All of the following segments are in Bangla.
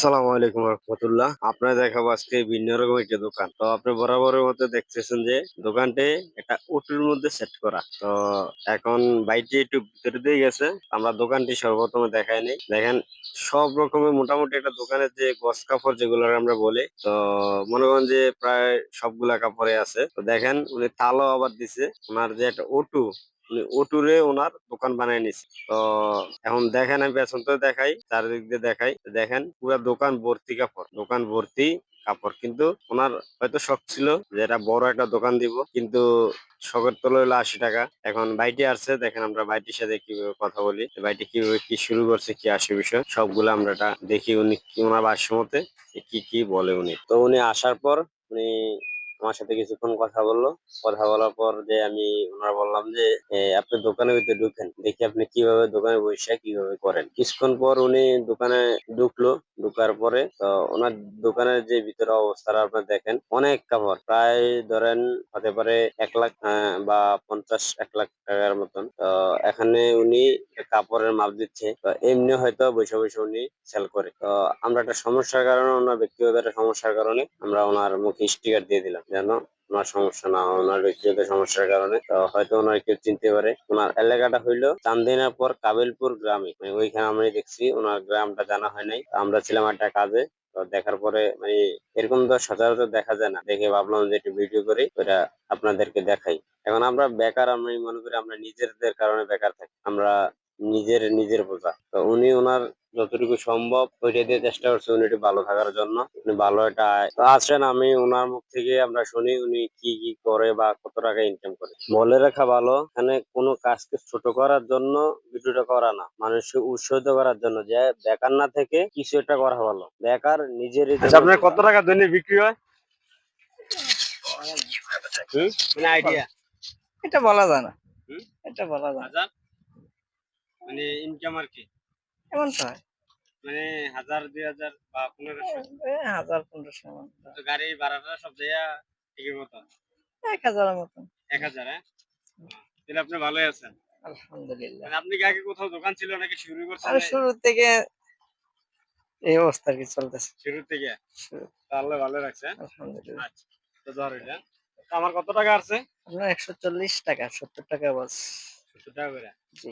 আসসালামু আলাইকুম রহমতুল্লাহ। আপনার দেখাবো আজকে ভিন্ন রকম একটা দোকান। তো আপনি বরাবরের মতো দেখতেছেন যে দোকানটি একটা ওটুর মধ্যে সেট করা। তো এখন বাইকটি একটু ভিতরে দিয়ে গেছে, আমরা দোকানটি সর্বপ্রথমে দেখাই নেই। দেখেন সব রকমের মোটামুটি একটা দোকানের যে গস কাপড় যেগুলো আমরা বলি, তো মনে করেন যে প্রায় সবগুলা কাপড়ে আছে। তো দেখেন উনি তালও আবার দিছে, ওনার যে একটা ওটু, উনি ওটুরে ওনার দোকান বানায় নিছে। তো এখন দেখেন আমি পেছন থেকে দেখাই, চারিদিক দিয়ে দেখাই, দেখেন পুরা দোকান ভর্তি কাপড়, দোকান ভর্তি কাপড়। কিন্তু ওনার হয়তো শখ ছিল যে এটা বড় একটা দোকান দিব, কিন্তু শখের তলে হলো 80 টাকা। এখন বাইটি আসছে, দেখেন আমরা বাইটির সাথে কিভাবে কথা বলি, বাইটি কিভাবে কি শুরু করছে, কি আসে বিষয় সবগুলো আমরা এটা দেখি। উনি কি ওনার ভাষ্য মতে কি কি বলে উনি। তো উনি আসার পর উনি আমার সাথে কিছুক্ষণ কথা বললো। কথা বলার পর যে আমি ওনারা বললাম যে আপনি দোকানের ভিতরে ঢুকেন, দেখি আপনি কিভাবে দোকানে বসে কিভাবে করেন। কিছুক্ষণ পর উনি দোকানে ঢুকলো। ঢুকার পরে তো ওনার দোকানের যে ভিতরে অবস্থাটা আপনার দেখেন, অনেক কাপড়, প্রায় ধরেন হতে পারে 1 লাখ বা 50-1 লাখ টাকার মতন। তো এখানে উনি কাপড়ের মাপ দিচ্ছে। তো এমনি হয়তো বসে বসে উনি সেল করে। তো আমরা একটা সমস্যার কারণে, ওনার ব্যক্তিগত একটা সমস্যার কারণে আমরা ওনার মুখে স্টিকার দিয়ে দিলাম, যেন ওনার সমস্যা না হয়। ওনার ব্যক্তিগত সমস্যার কারণে তো হয়তো ওনার কেউ চিনতে পারে। ওনার এলাকাটা হইলো চান্দিনার পর কাবিলপুর গ্রামে, মানে ওইখানে আমি দেখছি, ওনার গ্রামটা জানা হয় নাই। আমরা ছিলাম একটা কাজে। তো দেখার পরে মানে এরকম তো সচরাচর দেখা যায় না, দেখে ভাবলাম যে একটু ভিডিও করি, ওটা আপনাদেরকে দেখাই। এখন আমরা বেকার, আমি মনে করি আমরা নিজেদের কারণে বেকার থাকি, আমরা নিজের বোঝা। তো উনি ওনার যতটুকু সম্ভব ওইটা দিয়ে চেষ্টা করছে উনি একটু ভালো থাকার জন্য, উনি ভালো একটা আয়। তো আসেন আমি ওনার মুখ থেকে আমরা শুনি উনি কি কি করে বা কত টাকা ইনকাম করে। বলে রাখা ভালো, এখানে কোনো কাজকে ছোট করার জন্য ভিডিওটা করা না, মানুষকে উৎসাহিত করার জন্য, যে বেকার না থেকে কিছু একটা করা ভালো। বেকার নিজের জন্য। আপনার কত টাকা দৈনিক বিক্রি হয়? মানে আইডিয়া এটা বলা যায় না, এটা বলা যায় না। হাজার, মানে ইনকাম আর কি, এমন তো হয়, মানে 1000, 2000 বা 1500। 1000-1500 এমন তো হয়। তো গাড়ি ভাড়াটা সব জায়গা ঠিকই মতো 1000-এর মতন। 1000, হ্যাঁ। তাহলে আপনি ভালোই আছেন। আলহামদুলিল্লাহ। মানে আপনি কি আগে কোথাও দোকান ছিল নাকি শুরু করছেন আমি শুরু থেকে এই অবস্থা আর কি চলতেছে। শুরু থেকে? শুরু তো আল্লাহ ভালো রাখছে, হ্যাঁ? আলহামদুলিল্লাহ। আচ্ছা, তো ধরেন, হ্যাঁ। তো আমার কত টাকা আছে? আপনার 140 টাকা, 70 টাকা বাস। 70 টাকা করে। জি।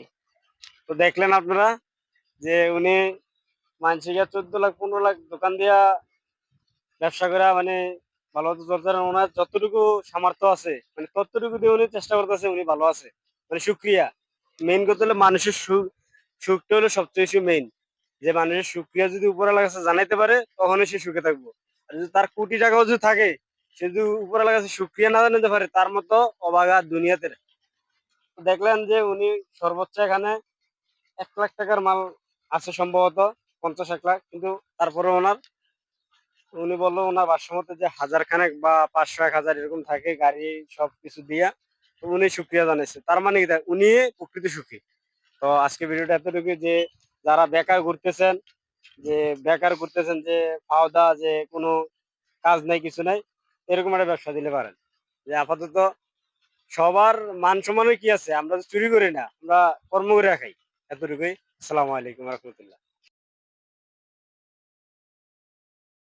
তো দেখলেন আপনারা যে উনি মানসিকে 14 লাখ 15 লাখ দোকান দিয়া ব্যবসা করে, মানে ভালো মতো চলছে। আর ওনার যতটুকু সামর্থ্য আছে, মানে ততটুকু দিয়ে উনি চেষ্টা করতেছে, উনি ভালো আছে। মানে শুক্রিয়া, মেইন কথা হলো মানুষের সুখটা হলো সবচেয়ে বেশি মেইন। যে মানুষের সুক্রিয়া যদি উপরওয়ালার কাছে জানাইতে পারে, তখনই সে সুখে থাকবো। আর যদি তার কোটি টাকাও যদি থাকে, সে যদি উপরওয়ালার কাছে সুক্রিয়া না জানাতে পারে, তার মতো অভাগা দুনিয়াতে নেই। দেখলেন যে উনি সর্বোচ্চ এখানে 1 লাখ টাকার মাল আছে সম্ভবত, 50-1 লাখ। কিন্তু তারপরে উনি বললো ওনার ভাষ্যমতে যে 1000 খানেক বা 500-1000 এরকম থাকে গাড়ি সবকিছু দিয়া। তো উনি সুক্রিয়া জানাইছে, তার মানে কি উনি প্রকৃত সুখী। তো আজকে ভিডিওটা এতটুকু, যে যারা বেকার ঘুরতেছেন, যে খাওয়া দাওয়া, যে কোনো কাজ নাই কিছু নাই, এরকম একটা ব্যবসা দিলে পারেন। যে আপাতত সবার মান সম্মানের কি আছে, আমরা তো চুরি করি না, আমরা কর্ম করে খাই। এতটুকুই। আসসালামু আলাইকুম রহমতুল্লাহ।